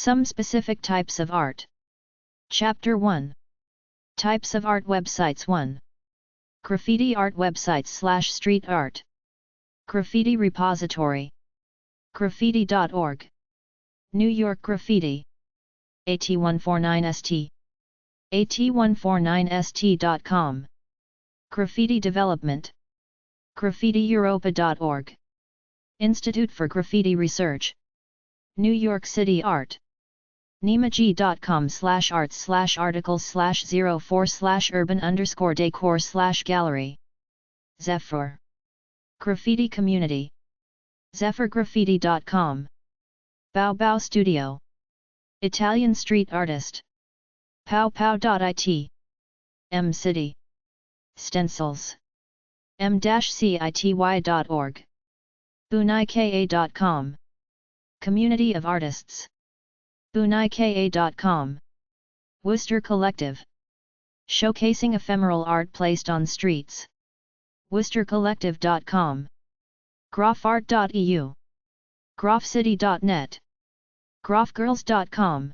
Some specific types of art. Chapter 1. Types of art websites. 1. Graffiti art websites / street art. Graffiti repository. Graffiti.org. New York Graffiti. AT149ST. AT149ST.com. Graffiti Development. GraffitiEuropa.org. Institute for Graffiti Research. New York City Art. nemaji.com/arts/article/04/urban_decor/gallery. Zephyr. Graffiti Community. zephyrgraffiti.com. Bao Bao Studio. Italian street artist. powpow.it. M-City. Stencils. m-city.org. bunaika.com. Community of Artists. bunaika.com. Worcester Collective. Showcasing ephemeral art placed on streets. worcestercollective.com. grafart.eu. grafcity.net. grafgirls.com.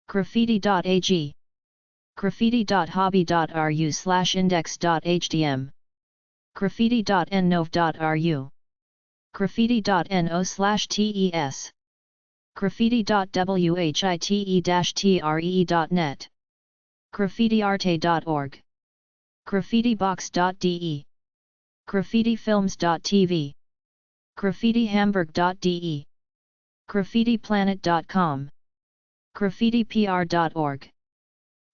graffiti.ag. graffiti.hobby.ru/index.htm. graffiti.nnov.ru. graffiti.no/tes. graffiti.white-tre.net. graffitiarte.org. graffitibox.de. graffitifilms.tv. graffitihamburg.de. graffitiplanet.com. graffitipr.org.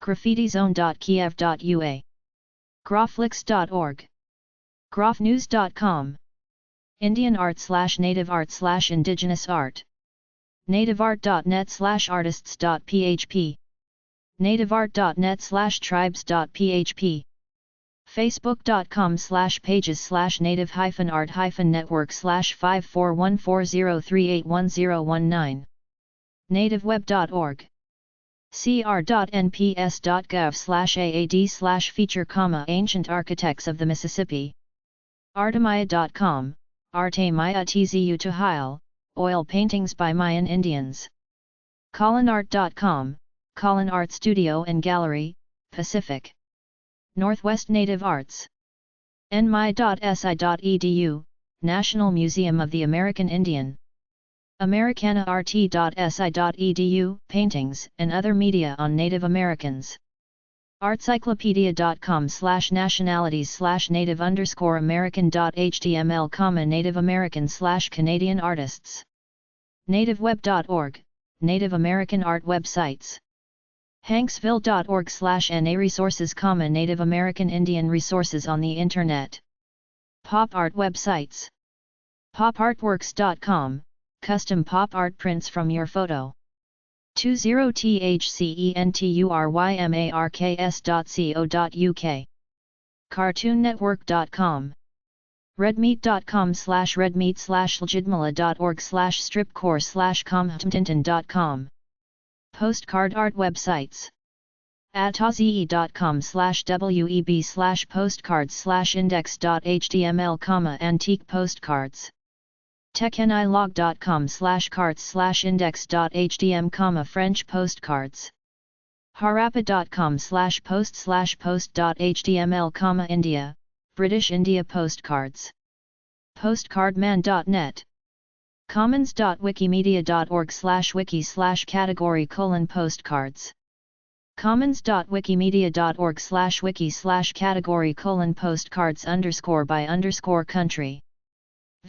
graffitizone.kiev.ua. graflix.org. grafnews.com. Indian art/native art/indigenous art. nativeart.net/artists.php. nativeart.net/tribes.php. facebook.com/pages/native-art-network/541403811019. nativeweb.org. cr.nps.gov/aad/feature, Ancient Architects of the Mississippi. artemaya.com. Arte Maya Tzu Tahil, oil paintings by Mayan Indians. colinart.com, Colin Art Studio and Gallery, Pacific Northwest Native Arts. nmi.si.edu, National Museum of the American Indian. americanaRT.si.edu, paintings and other media on Native Americans. artcyclopedias.com/nationalities/native_american.html, Native American/Canadian artists. nativeweb.org, Native American art websites. hanksville.org/na resources, Native American Indian resources on the Internet. Pop art websites. popartworks.com, custom pop art prints from your photo. 20thcenturymarks.co.uk. cartoonnetwork.com. redmeat.com/redmeat/legidmala.org/stripcore/comhtinton.com. Postcard art websites. atazi.com/web/postcards/index.html, antique postcards. technilog.com/carts/index.htm, French postcards. harappa.com/post/post.html, India, British India postcards. postcardman.net. commons.wikimedia.org/wiki/category:postcards. commons.wikimedia.org/wiki/category:postcards_by_country.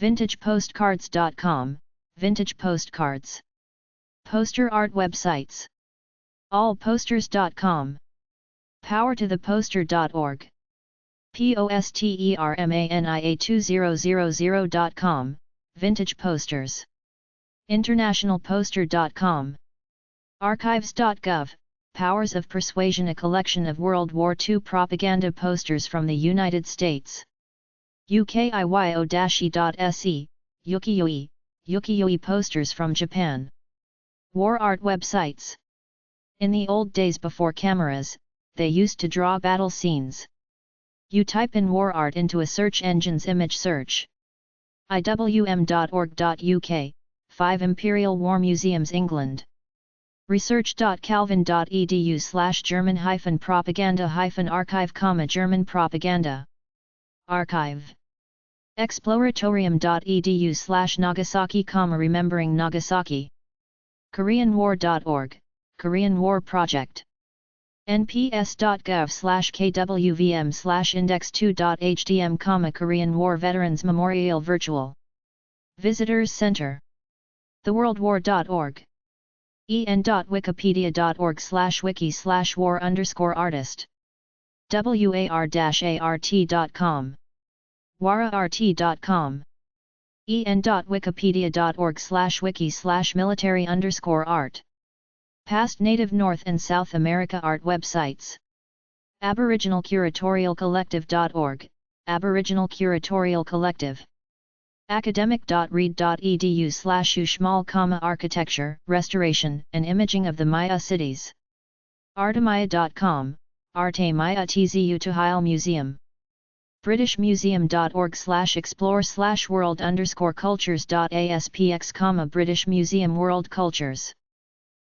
vintagepostcards.com, vintage postcards. Poster art websites. allposters.com. powertotheposter.org. postermania2000.com, vintage posters. internationalposter.com. archives.gov, Powers of Persuasion, a collection of World War II propaganda posters from the United States. ukiyo-e.se, ukiyo-e, ukiyo-e posters from Japan. War art websites. In the old days before cameras, they used to draw battle scenes. You type in war art into a search engine's image search. iwm.org.uk, 5 Imperial War Museums, England. research.calvin.edu/German-propaganda-archive, German propaganda. Archive. Exploratorium.edu/Nagasaki, remembering Nagasaki. KoreanWar.org, Korean War Project. nps.gov/kwvm/index2.htm, Korean War Veterans Memorial Virtual Visitors Center. theworldwar.org. en.wikipedia.org/wiki/war_artist. war-art.com. waraart.com. en.wikipedia.org/wiki/military_art. Past Native North and South America art websites. Aboriginal Curatorial Collective.org, Aboriginal Curatorial Collective. academic.read.edu/uxmal, architecture, restoration, and imaging of the Maya cities. artemaya.com, Arte Maya Tzu Tuhile Museum. britishmuseum.org/explore/world_cultures.aspx, British Museum World Cultures.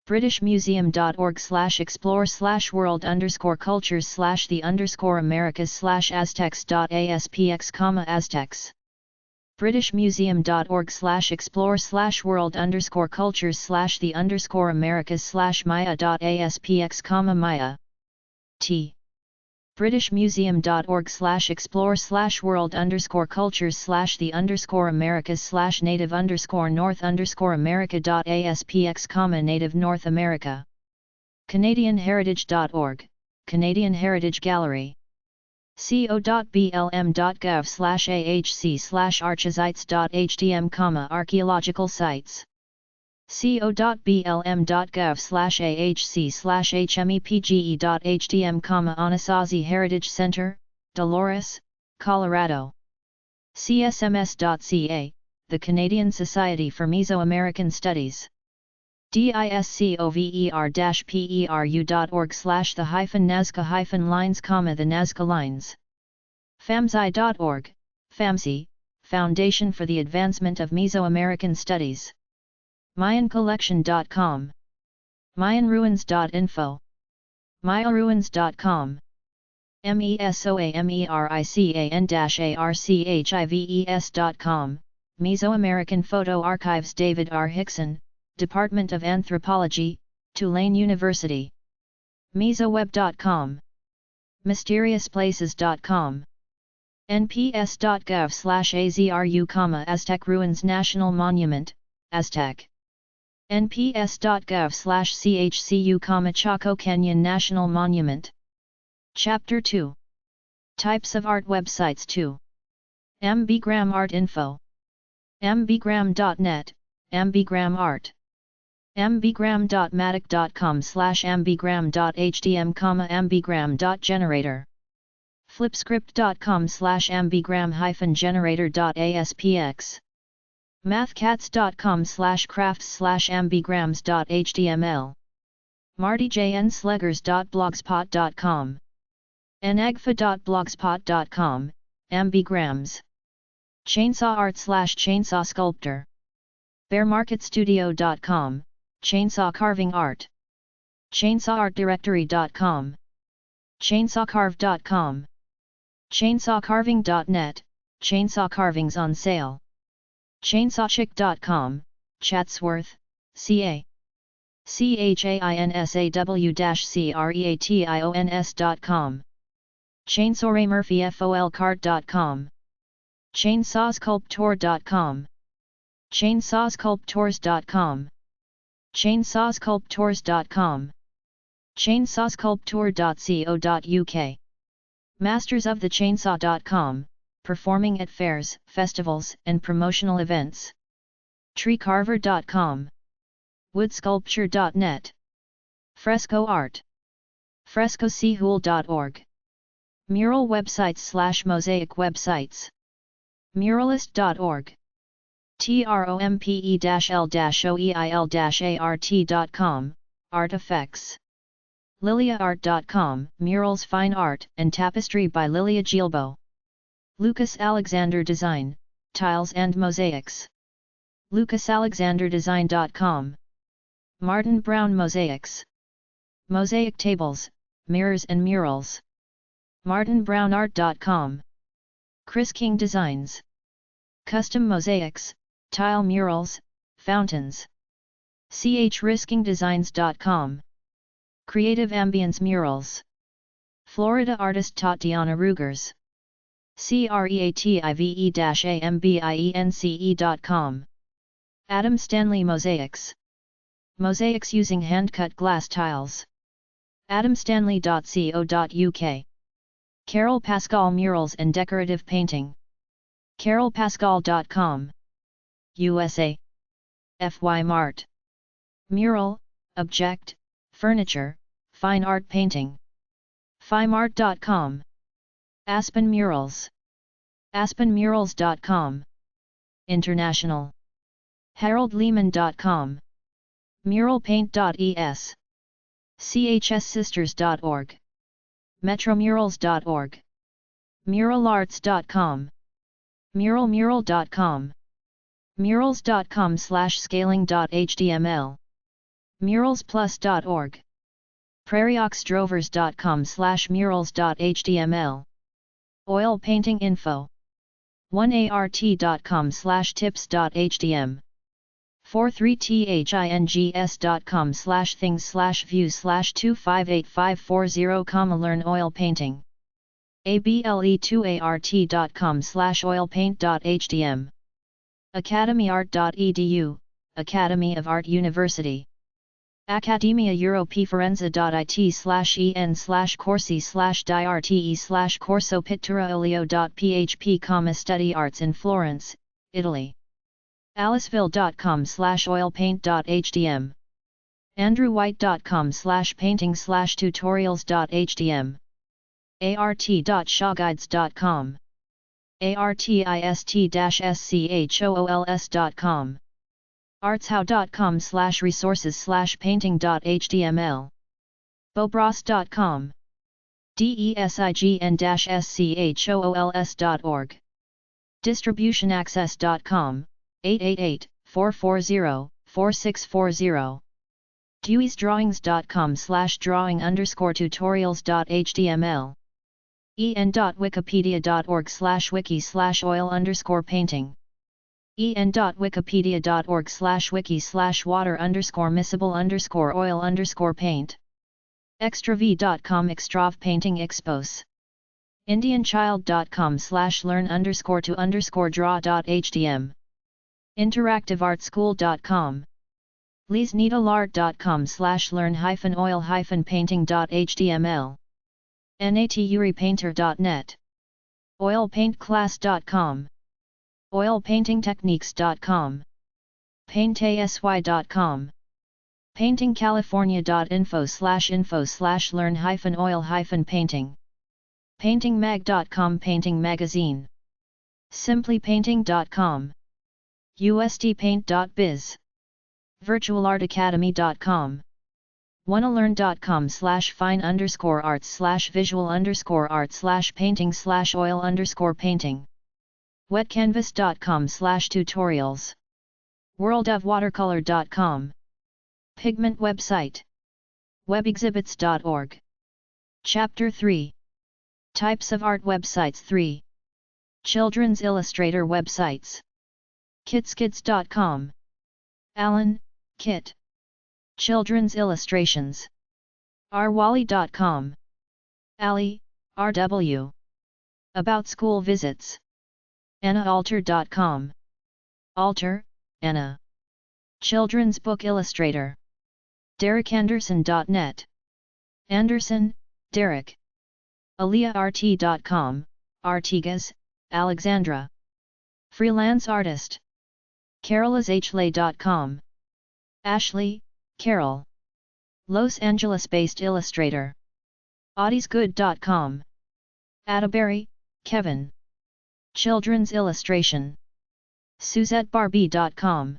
britishmuseum.org/explore/world_Americas/the_Americas/Aztecs.aspx, Aztecs. britishmuseum.org/explore/world_Americas/the_Americas/Maya.aspx, Maya. T. britishmuseum.org/explore/world_cultures/the_Americas/native_North_America.aspx, Native North America. canadianheritage.org, Canadian Heritage Gallery. co.blm.gov/ahc/archisites.htm, archaeological sites. co.blm.gov/ahc/hmepge.htm, Anasazi Heritage Center, Dolores, Colorado. csms.ca, the Canadian Society for Mesoamerican Studies. discover.org/the-Nazca-lines, the Nazca Lines. famsi.org, FAMSI, Foundation for the Advancement of Mesoamerican Studies. mayancollection.com. mayanruins.info. mayaruins.com. mesoamerican-archives.com, Mesoamerican Photo Archives. David R. Hickson, Department of Anthropology, Tulane University. mesoweb.com. mysteriousplaces.com. nps.gov/azru, Aztec Ruins National Monument, Aztec. nps.gov/chcu, Chaco Canyon National Monument. Chapter 2. Types of Art Websites 2. Ambigram Art Info. ambigram.net, Ambigram Art. ambigram.matic.com/ambigram.htm, ambigram.generator. flipscript.com/ambigram-generator.aspx. mathcats.com/crafts/ambigrams.html. martyjnsleggers.blogspot.com. enagfa.blogspot.com, ambigrams. Chainsaw Art/Chainsaw Sculptor. bearmarketstudio.com, Chainsaw Carving Art. chainsawArtDirectory.com. chainsawcarve.com. chainsawcarving.net, Chainsaw Carvings on Sale. chainsawchick.com, Chatsworth, CA. chainsaw-creations.com. chainsawraymurphyfolcart.com. chainsawsculptor.com. chainsawsculptors.com. chainsawsculptors.com. chainsawsculptor.co.uk. mastersofthechainsaw.com, performing at fairs, festivals, and promotional events. treecarver.com. woodsculpture.net. fresco art. frescoseahool.org. mural websites/mosaic websites. muralist.org. trompe-l-oeil-art.com, artifacts. liliaart.com, murals, fine art, and tapestry by Lilia Gielbo. Lucas Alexander Design, tiles and mosaics. lucasalexanderdesign.com. Martin Brown Mosaics. Mosaic tables, mirrors and murals. martinbrownart.com. Chris King Designs. Custom mosaics, tile murals, fountains. chriskingdesigns.com. Creative ambience murals. Florida artist Tatiana Rugers. creative-ambience.com. Adam Stanley Mosaics. Mosaics using hand-cut glass tiles. adamstanley.co.uk. Carol Pascal Murals and Decorative Painting. carolpascal.com. USA. FY Mart. Mural, object, furniture, fine art painting. fimart.com. Aspen Murals. aspenmurals.com. International. haroldlehman.com. muralpaint.es. chssisters.org. metromurals.org. muralarts.com. muralmural.com. murals.com/scaling.html. muralsplus.org. prairieoxdrovers.com/murals.html. Oil painting info. 1art.com/tips.htm. 43things/views/2585540, learn oil painting. able2art.com/oilpaint.htm. academyart.edu, Academy of Art University. Academia Europe-en/corsi/di-rte/corso pittura study arts in Florence, Italy. aliceville.com/oilpaint.htm. andrewwhite.com/painting/tutorials.htm. art.shawguides.com. artist-schools.com. artshow.com/resources/painting.html. bobross.com. design-schools.org. distributionaccess.com, 888-440-4640. deweysdrawings.com/drawing_tutorials.html. en.wikipedia.org/wiki/oil_painting. en.wikipedia.org/wiki/water_miscible_oil_paint. extrav.com Extrav Painting Expos. indianchild.com/learn_to_draw.htm. interactiveartschool.com. leesneedleart.com/learn-oil-painting.html. naturipainter.net. oilpaintclass.com. oilpaintingtechniques.com. paintasy.com. paintingcalifornia.info/learn-oil-painting. paintingmag.com. Painting Magazine. simplypainting.com. ustpaint.biz. virtualartacademy.com. wannalearn.com/fine_arts/visual_art/painting/oil_painting. wetcanvas.com/tutorials. worldofwatercolor.com. Pigment website. webexhibits.org. Chapter 3. Types of art websites 3. Children's Illustrator websites. kitskids.com. Alan, Kit. Children's Illustrations. rwally.com. Ali, RW. About School Visits. AnnaAlter.com. Alter, Anna. Children's Book Illustrator. DerekAnderson.net. Anderson, Derek. AliaRT.com, Artigas, Alexandra. Freelance Artist. CarolAsHlay.com. Ashley, Carol. Los Angeles-based illustrator. Audie'sGood.com. Atterbury, Kevin. Children's Illustration. SuzetteBarbie.com.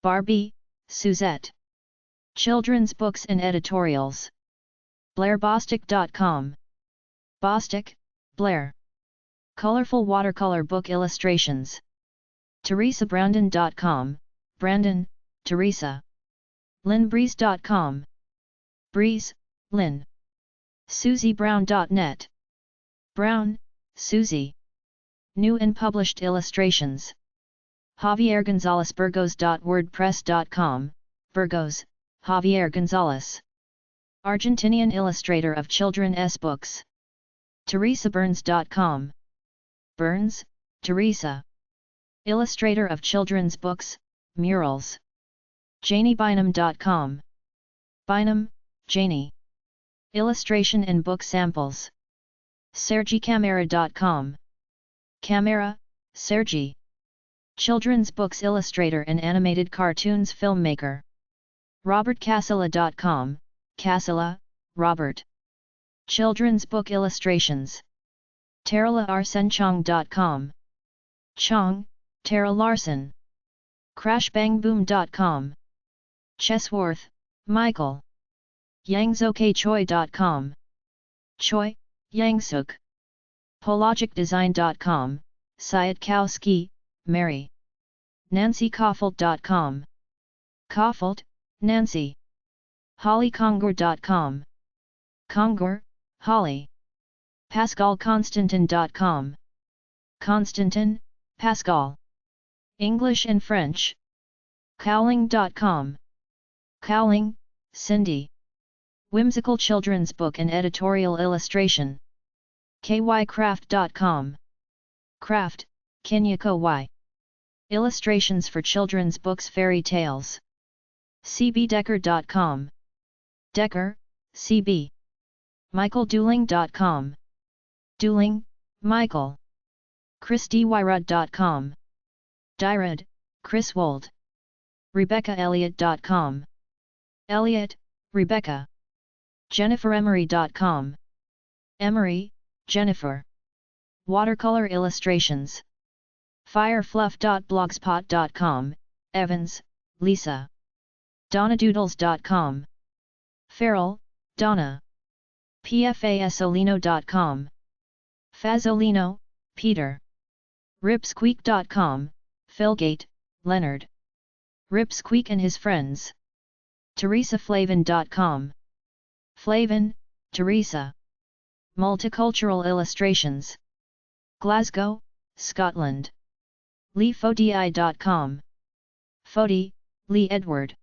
Barbie, Suzette. Children's Books and Editorials. BlairBostick.com. Bostick, Blair. Colorful Watercolor Book Illustrations. TeresaBrandon.com, Brandon, Teresa. linbreeze.com. Breeze, Lynn. SusieBrown.net. Brown, Susie. New and published illustrations. Javier Gonzalez Burgos.wordpress.com. Burgos, Javier Gonzalez. Argentinian illustrator of children's books. TeresaBurns.com. Burns, Teresa. Illustrator of children's books, murals. JanieBynum.com. Bynum, Janie. Illustration and book samples. SergiCamera.com. Camera, Sergi. Children's books illustrator and animated cartoons filmmaker. RobertCasella.com, Casella, Robert. Children's book illustrations. TaraLarsenChong.com. Chong, Tara Larson. CrashBangBoom.com. Chesworth, Michael. YangZokChoi.com. Choi, Yangsuk. PologicDesign.com, Syatkowski, Mary. NancyKoffelt.com. Koffelt, Nancy. HollyCongor.com. Congor, Holly. PascalConstantin.com. Constantin, Pascal. English and French. Cowling.com. Cowling, Cindy. Whimsical children's book and editorial illustration. kycraft.com. Craft, Kinyako Y. Illustrations for children's books, fairy tales. cbdecker.com. Decker, CB. michaeldooling.com. Dooling, Michael. chrisdyrud.com. Dyrud, Chris Wold. rebeccaelliott.com. Elliott, Rebecca. jenniferemery.com. Emery, Jennifer. Watercolor illustrations. firefluff.blogspot.com, Evans, Lisa. donnadoodles.com. Farrell, Donna. pfasolino.com. Fazolino, Peter. ripsqueak.com, Philgate, Leonard. Ripsqueak and his friends. teresaflavin.com. Flavin, Teresa. Multicultural illustrations. Glasgow, Scotland. leefodi.com. Fodi, Lee Edward.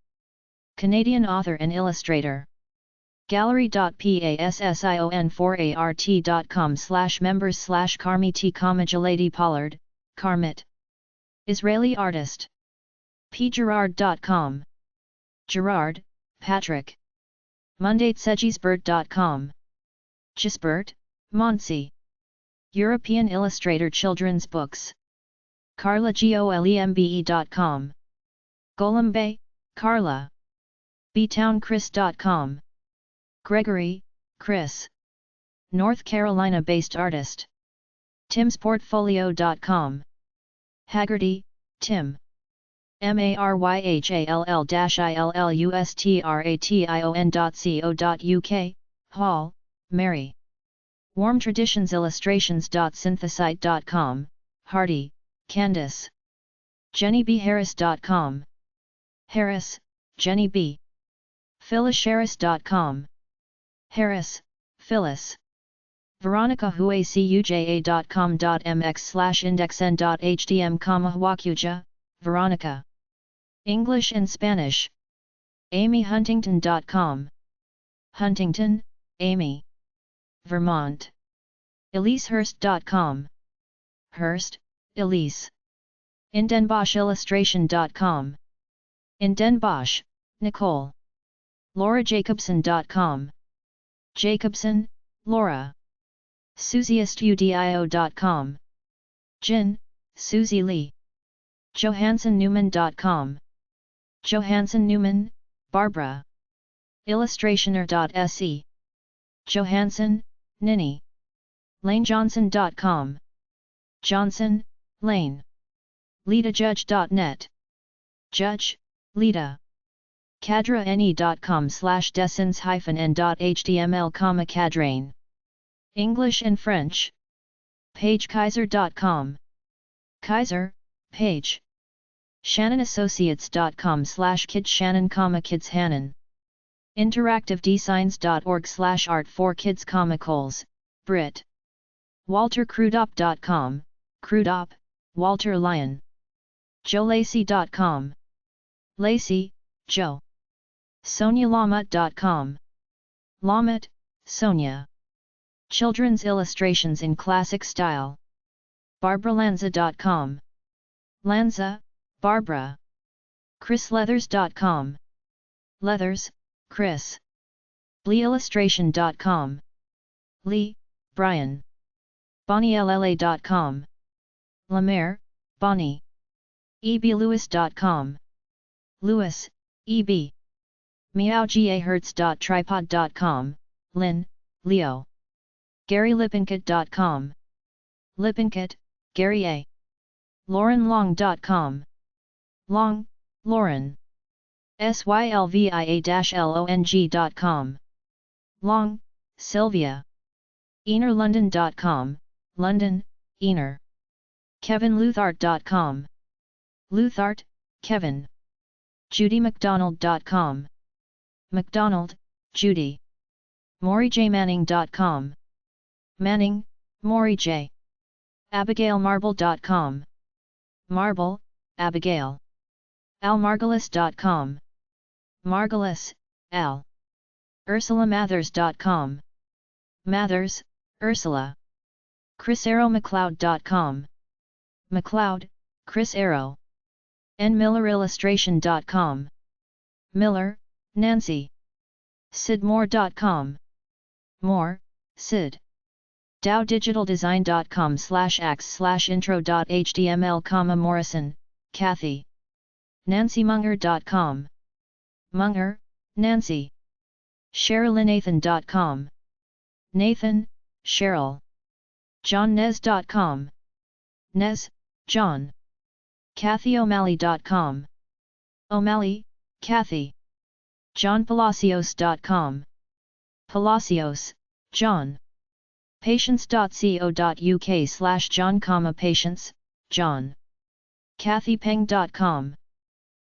Canadian author and illustrator. gallery.passio4art.com/members/Carmity, Lady Pollard, Israeli artist. pgerard.com. Gerard, Patrick. Mundatesegisbert.com. Gisbert, Monsi. European illustrator children's books. carlagolembe.com. Golembe, Carla. btownchris.com. Gregory, Chris. North Carolina-based artist. timsportfolio.com. Haggerty, Tim. maryhall-illustration.co.uk, Hall, Mary. warmtraditionsillustrations.synthesite.com, Hardy, Candice. jennybharris.com. Harris, Jenny B. phyllisharris.com. Harris, Phyllis. veronicahuacuja.com.mx/indexn.hdm, Huacuja, Veronica. English and Spanish. amyhuntington.com. Huntington, Amy. Vermont. elisehurst.com. Hurst, Elise. indenboschillustration.com. Indenbosch, Nicole. laurajacobson.com. Jacobson, Laura. SusieStudio.com. Jin, Susie Lee. JohanssonNewman.com. Johansson Newman, Barbara. Illustrationer.se. Johansson, Ninny. LaneJohnson.com. Johnson, Lane. LitaJudge.net. Judge, Lita. cadrane.com/dessins-n.html, cadrane. English and French. PageKaiser.com. Kaiser, Page. ShannonAssociates.com/KidsShannon, KidsHannon. InteractiveDesigns.org/art4kids, Coles, Brit. WalterCrudop.com, Crudop, Walter Lyon. JoeLacey.com. Lacey, Joe. SoniaLamotte.com. Lamotte, Sonia. Children's illustrations in classic style. BarbaraLanza.com. Lanza, Barbara. ChrisLeathers.com. Leathers, Chris. BleeIllustration.com. Lee, Brian. BonnieLLA.com. Lemaire, Bonnie. EBLewis.com. Lewis, E.B. MeowGahertz.tripod.com, Lynn, Leo. GaryLippincott.com. Lippincott, Gary A. LaurenLong.com. Long, Lauren. SYLVIA-LONG.com. Long, Sylvia. EanerLondon.com, London, Eaner. KevinLuthart.com. Luthart, Kevin. JudyMcDonald.com. McDonald, Judy. MauryJManning.com. Manning, Maury J. AbigailMarble.com. Marble, Abigail. AlMargulis.com. Margulis, Al. UrsulaMathers.com. Mathers, Ursula. ChrisArrowMcLeod.com. McLeod, Chris Arrow. NMillerIllustration.com. Miller, Nancy. SidMoore.com. Moore, Sid. DowDigitalDesign.com/ax/intro.html, Morrison, Kathy. NancyMunger.com. Munger, Nancy. SherylNathan.com. Nathan, Cheryl. JohnNez.com. Nez, John. KathyO'Malley.com. O'Malley, Kathy. JohnPalacios.com. Palacios, John. Patience.co.uk/John, Patience, John. KathyPeng.com.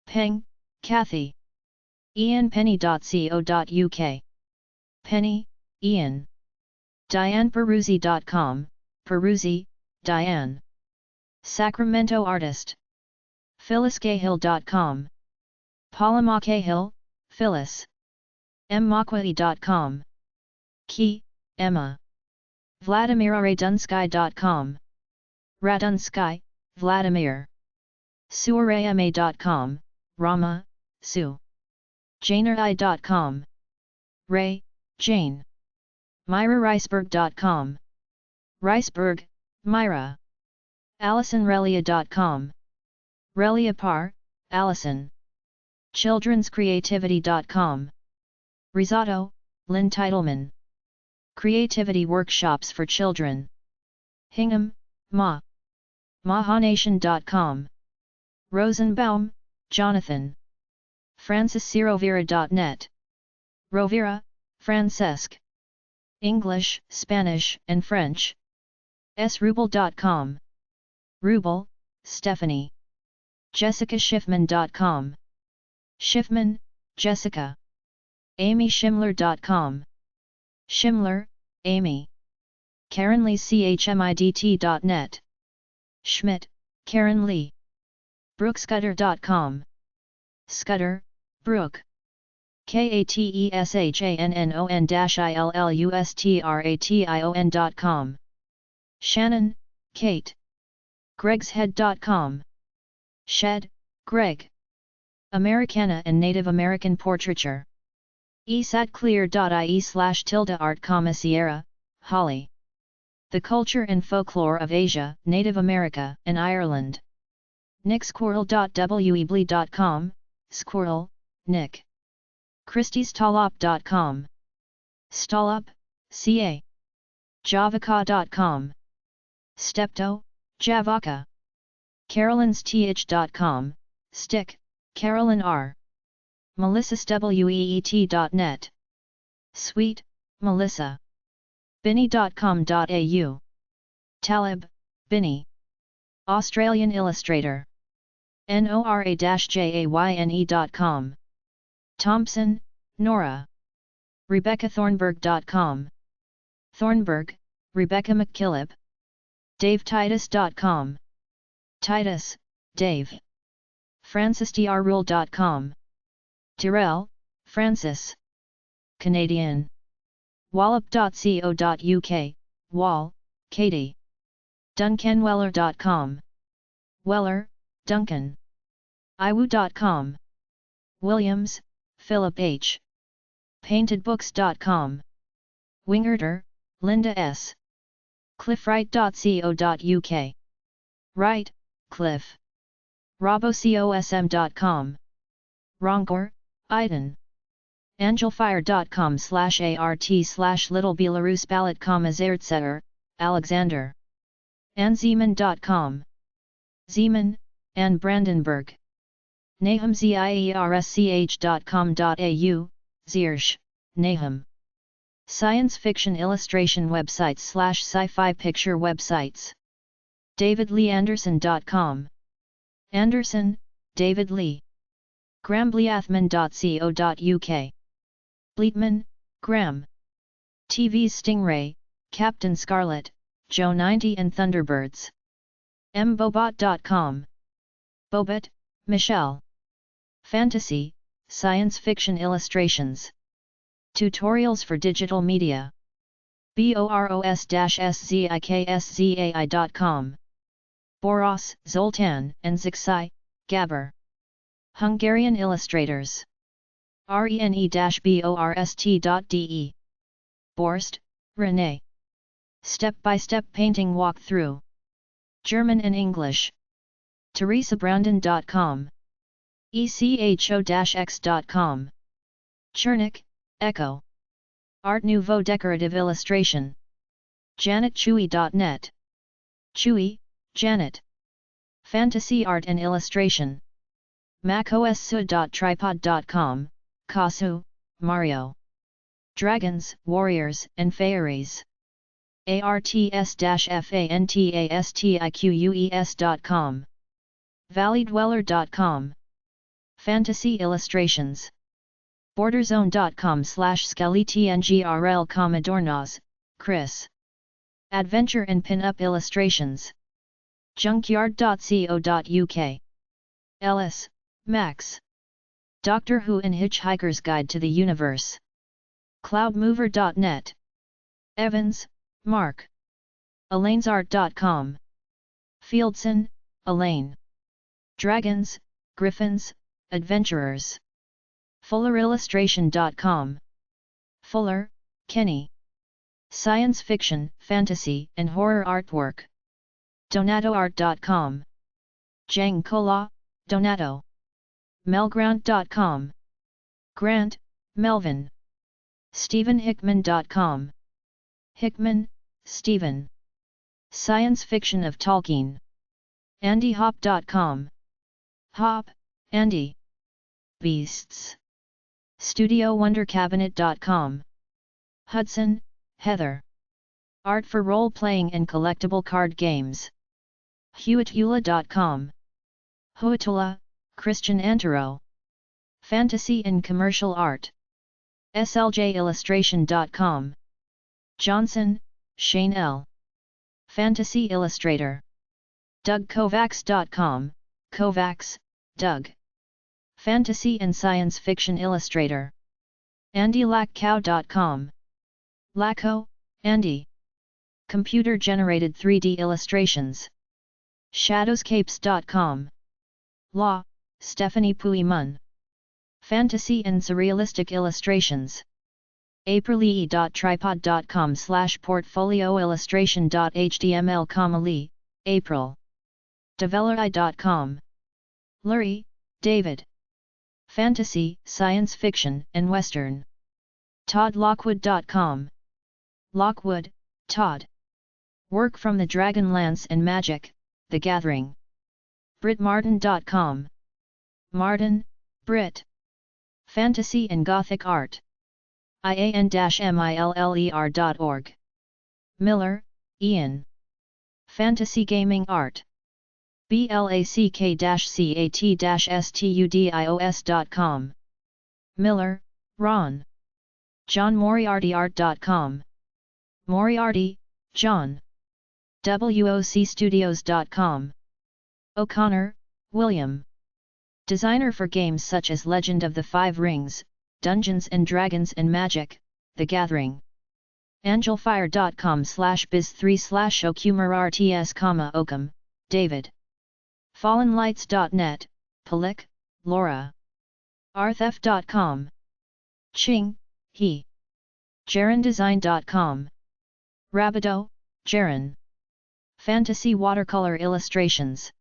Peng, Kathy. IanPenny.co.uk. Penny, Ian. DianePeruzzi.com, Peruzzi, Diane. Sacramento Artist. PhyllisCahill.com. Paula Cahill, Phyllis. MMakwai.com. Key, Emma. VladimirRadunsky.com. Radunsky, Vladimir. SuarayMA.com, Rama, Sue. JaneRI.com. Ray, Jane. MyraRiceberg.com. Riceberg, Myra. AllisonRelia.com. Relia Parr, Allison. Children'sCreativity.com. Risotto, Lynn Titleman. Creativity Workshops for Children. Hingham, Ma. MahaNation.com. Rosenbaum, Jonathan. FrancisCRovera.net. Rovera, Francesc. English, Spanish, and French. srubel.com. Rubel, Stephanie. JessicaSchiffman.com. Schiffman, Jessica. AmySchimler.com. Schimler, Amy. KarenLeeChmidt.net. Schmidt, Karen Lee. BrookeScudder.com. Scudder, Brooke. KATESHANNON-ILLUSTRATION.com. Shannon, Kate. Greg'sHead.com. Shed, Greg. Americana and Native American Portraiture. esatclear.ie/art, Sierra, Holly. The Culture and Folklore of Asia, Native America, and Ireland. nicksquirrel.weebly.com, Squirrel, Nick. christiestalop.com. Stallop, ca. Javaca.com. Stepto, Javaka. carolinsth.com, Stick, Carolyn R. melissasweet.net. Sweet, Melissa. binny.com.au. Talib, Binny. Australian illustrator. nora-jayne.com. Thompson, Nora. RebeccaThornburg.com. Thornburg, Rebecca McKillop. DaveTitus.com. Titus, Dave. FrancisDrRule.com. Tyrrell, Francis. Canadian. Wallop.co.uk, Wall, Katie. DuncanWeller.com. Weller, Duncan. iWoo.com. Williams, Philip H. PaintedBooks.com. Wingerter, Linda S. CliffWright.co.uk. Wright, Cliff. RoboCosm.com. Ronkor, Iden. Angelfire.com/art/Little Belarus Ballet, Alexander. Anzeman.com. Zeman, Anne Brandenburg. NahumZiersch.com.au, Ziersch, Nahum. Science fiction illustration websites / sci-fi picture websites. DavidLeeAnderson.com. Anderson, David Lee. GramBleathman.co.uk. Bleatman, Graham. TV's Stingray, Captain Scarlet, Joe 90 and Thunderbirds. mbobot.com. Bobot, Michelle. Fantasy, science fiction illustrations. Tutorials for digital media. boros-szikszai.com. Boros, Zoltan, and Zixai, Gabor. Hungarian illustrators. rene-borst.de. Borst, René. Step-by-step painting walkthrough. German and English. teresabrandon.com. echo-x.com. Chernik, Echo. Art Nouveau decorative illustration. janetchewy.net. Chewy, Janet. Fantasy art and illustration. macOSSud.tripod.com, Kasu, Mario. Dragons, Warriors, and Fairies. arts-fantastiqueus.com. valleydweller.com. Fantasy illustrations. borderzone.com/skelettngrl Commodornas, Chris. Adventure and pin-up illustrations. junkyard.co.uk. Ellis, Max. Doctor Who and Hitchhiker's Guide to the Universe. cloudmover.net. Evans, Mark. elainesart.com. Fieldson, Elaine. Dragons, Griffins, Adventurers. fullerillustration.com. Fuller, Kenny. Science fiction, fantasy, and horror artwork. donatoart.com. Jang Kola, Donato. melgrant.com. Grant, Melvin. stephenhickman.com. Hickman, Stephen. Science fiction of Tolkien. andyhop.com. Hop, Andy. Beasts. StudioWonderCabinet.com. Hudson, Heather. Art for role-playing and collectible card games. HewittEula.com. Huatula, Christian Antero. Fantasy and commercial art. SLJillustration.com. Johnson, Shane L. Fantasy illustrator. DougKovacs.com, Kovacs, Doug. Fantasy and science fiction illustrator. AndyLackow.com. Lacko, Andy. Computer-generated 3D illustrations. Shadowscapes.com. Law, Stephanie Puimun. Fantasy and surrealistic illustrations. aprillee.tripod.com/portfolioillustration.html, Lee, April. Developer.com. Lurie, David. Fantasy, science fiction, and western. toddlockwood.com. Lockwood, Todd. Work from the Dragonlance and Magic, The Gathering. BritMartin.com. Martin, Brit. Fantasy and Gothic art. ian-miller.org. Miller, Ian. Fantasy gaming art. black-cat-studios.com. Miller, Ron. John MoriartyArt.com. Moriarty, John. WOCstudios.com. O'Connor, William. Designer for games such as Legend of the Five Rings, Dungeons and Dragons and Magic: The Gathering. Angelfire.com/biz3/ocumarrts, Oakham, David. Fallenlights.net, Palik, Laura. Arthf.com. Ching, He. JarenDesign.com. Rabideau, Jaren. Fantasy Watercolor Illustrations.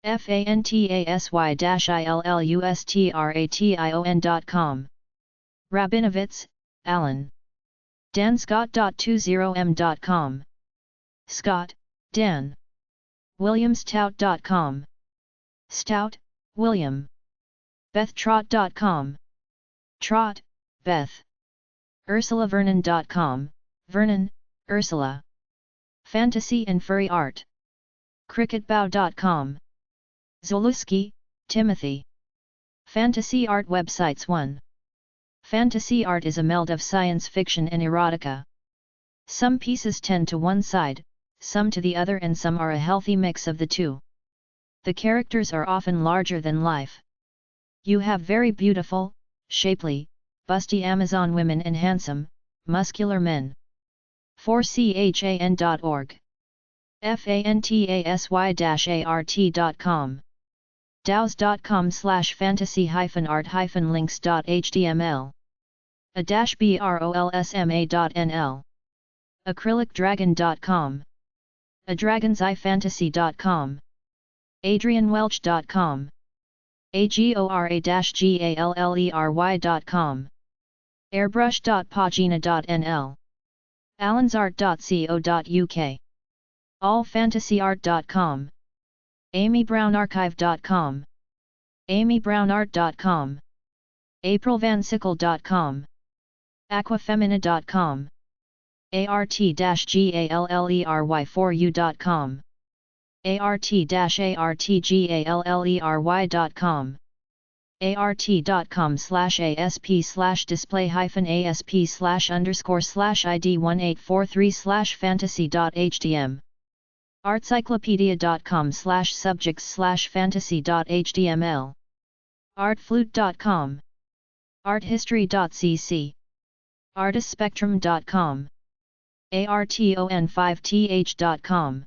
fantasy-illustration.com. Rabinovitz, Alan. danscott.20m.com. Scott, Dan. williamstout.com. Stout, William. bethtrot.com. Trot, Beth. ursulavernon.com, Vernon, Ursula. Fantasy and Furry Art. cricketbow.com. Zoluski, Timothy. Fantasy Art Websites 1. Fantasy art is a meld of science fiction and erotica. Some pieces tend to one side, some to the other, and some are a healthy mix of the two. The characters are often larger than life. You have very beautiful, shapely, busty Amazon women and handsome, muscular men. 4chan.org. fantasy-art.com. dows.com/fantasy-art-links.html. a-brolsma.nl. acrylicdragon.com. adragonseyfantasy.com. adrianwelch.com. agora-gallery.com. airbrush.pagina.nl. allansart.co.uk. allfantasyart.com. amybrownarchive.com. amybrownart.com. aprilvansickle.com. aquafemina.com. art-gallery4u.com. art-artgallery.com. art.com/asp/display-asp/id1843/fantasy.htm. artcyclopedia.com/subjects/fantasy.html. artflute.com. arthistory.cc. artistspectrum.com. arton5th.com.